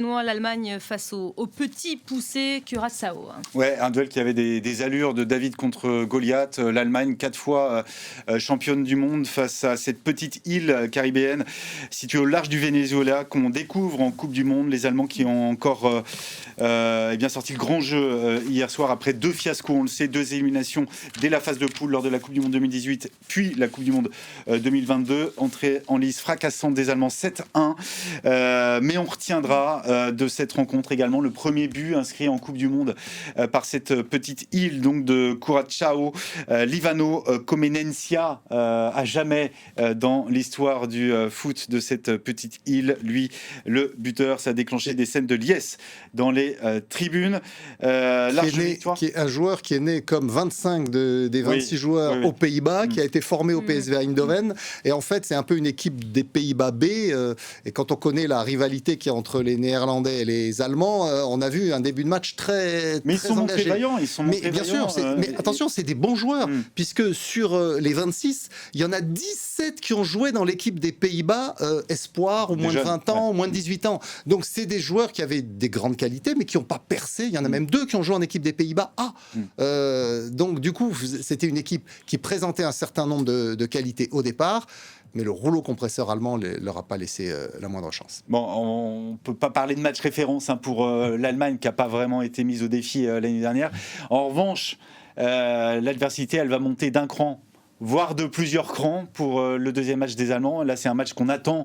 l'Allemagne face au petit poussé Curaçao. Ouais, un duel qui avait des allures de David contre Goliath. L'Allemagne, 4 fois championne du monde face à cette petite île caribéenne située au large du Venezuela qu'on découvre en Coupe du Monde. Les Allemands qui ont encore bien sorti le grand jeu hier soir après 2 fiascos, on le sait, 2 éliminations dès la phase de poule lors de la Coupe du Monde 2018, puis la Coupe du Monde 2022. Entrée en lice fracassante des Allemands 7-1. Mais on retiendra de cette rencontre également le premier but inscrit en Coupe du Monde par cette petite île donc de Curaçao, Livano Comenencia, à jamais dans l'histoire du foot de cette petite île. Lui, le buteur, ça a déclenché des scènes de liesse dans les tribunes. Qui est un joueur qui est né comme 25 des 26 joueurs aux Pays-Bas, qui a été formé au PSV Eindhoven. Et en fait, c'est un peu une équipe des Pays-Bas B. Et quand on connaît la rivalité qu'il y a entre les Néerlandais et les Allemands, on a vu un début de match très mais ils sont montrés vaillants, bien sûr, mais attention, c'est des bons joueurs, puisque sur les 26, il y en a 17 qui ont joué dans l'équipe des Pays-Bas, espoir, ou moins de 20 ans, ou moins de 18 ans. Donc c'est des joueurs qui avaient des grandes qualités, mais qui n'ont pas percé. Il y en a même 2 qui ont joué en équipe des Pays-Bas A. Donc du coup, c'était une équipe qui présentait un certain nombre de qualités au départ. Mais le rouleau compresseur allemand ne leur a pas laissé la moindre chance. Bon, on ne peut pas parler de match référence pour l'Allemagne qui n'a pas vraiment été mise au défi l'année dernière. En revanche, l'adversité, elle va monter d'un cran, voire de plusieurs crans pour le deuxième match des Allemands. Là, c'est un match qu'on attend,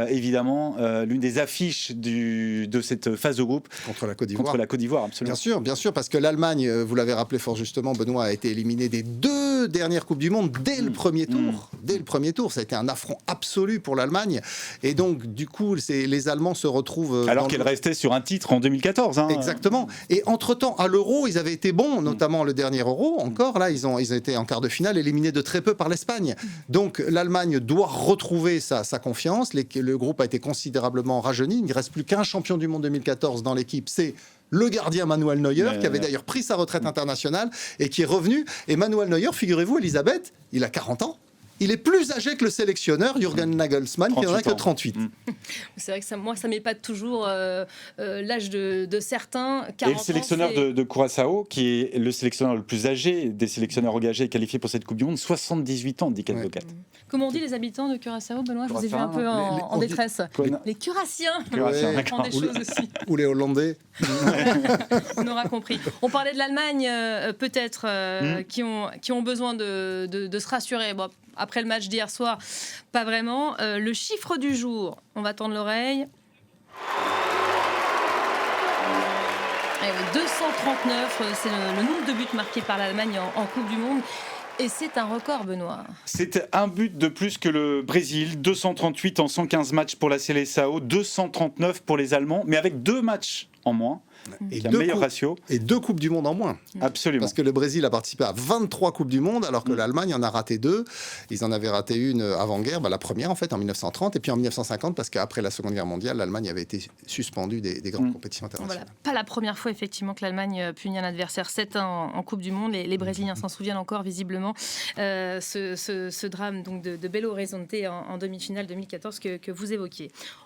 évidemment, l'une des affiches de cette phase de groupe. Contre la Côte d'Ivoire. Contre la Côte d'Ivoire, absolument. Bien sûr, parce que l'Allemagne, vous l'avez rappelé fort justement, Benoît, a été éliminée des 2 dernières Coupes du Monde dès le premier tour. Dès le premier tour, ça a été un affront absolu pour l'Allemagne. Et donc, du coup, les Allemands se retrouvent... Alors qu'elle restait sur un titre en 2014. Exactement. Et entre-temps, à l'Euro, ils avaient été bons, notamment le dernier Euro. Encore, là, ils ont été en quart de finale, éliminés de très peu par l'Espagne. Donc l'Allemagne doit retrouver sa confiance. Le groupe a été considérablement rajeuni. Il ne reste plus qu'un champion du monde 2014 dans l'équipe. C'est le gardien Manuel Neuer, qui avait d'ailleurs pris sa retraite internationale et qui est revenu. Et Manuel Neuer, figurez-vous, Elisabeth, il a 40 ans. Il est plus âgé que le sélectionneur Jürgen Nagelsmann, qui n'en a que 38. C'est vrai que ça m'épate toujours l'âge de certains. 40 et le sélectionneur de Curaçao, qui est le sélectionneur le plus âgé des sélectionneurs engagés qualifiés pour cette Coupe du Monde, 78 ans, dit Ken Advocat. Comment on dit les habitants de Curaçao, Benoît? Je vous ai vu un peu en détresse. Les Curaciens. D'accord. Des choses aussi. Ou les Hollandais. On aura compris. On parlait de l'Allemagne, peut-être, qui ont besoin de se rassurer. Bon, après le match d'hier soir, pas vraiment. Le chiffre du jour, on va tendre l'oreille. 239, c'est le nombre de buts marqués par l'Allemagne en Coupe du Monde. Et c'est un record, Benoît. C'est un but de plus que le Brésil. 238 en 115 matchs pour la Seleção, 239 pour les Allemands, mais avec 2 matchs en moins. Et un meilleur ratio. Et 2 Coupes du Monde en moins. Absolument. Parce que le Brésil a participé à 23 Coupes du Monde, alors que l'Allemagne en a raté 2. Ils en avaient raté une avant-guerre, la première en fait, en 1930, et puis en 1950, parce qu'après la Seconde Guerre mondiale, l'Allemagne avait été suspendue des grandes compétitions internationales. Voilà. Pas la première fois, effectivement, que l'Allemagne punit un adversaire 7-1 en Coupe du Monde. Les Brésiliens s'en souviennent encore, visiblement. Ce drame donc, de Belo Horizonte en demi-finale 2014 que vous évoquiez.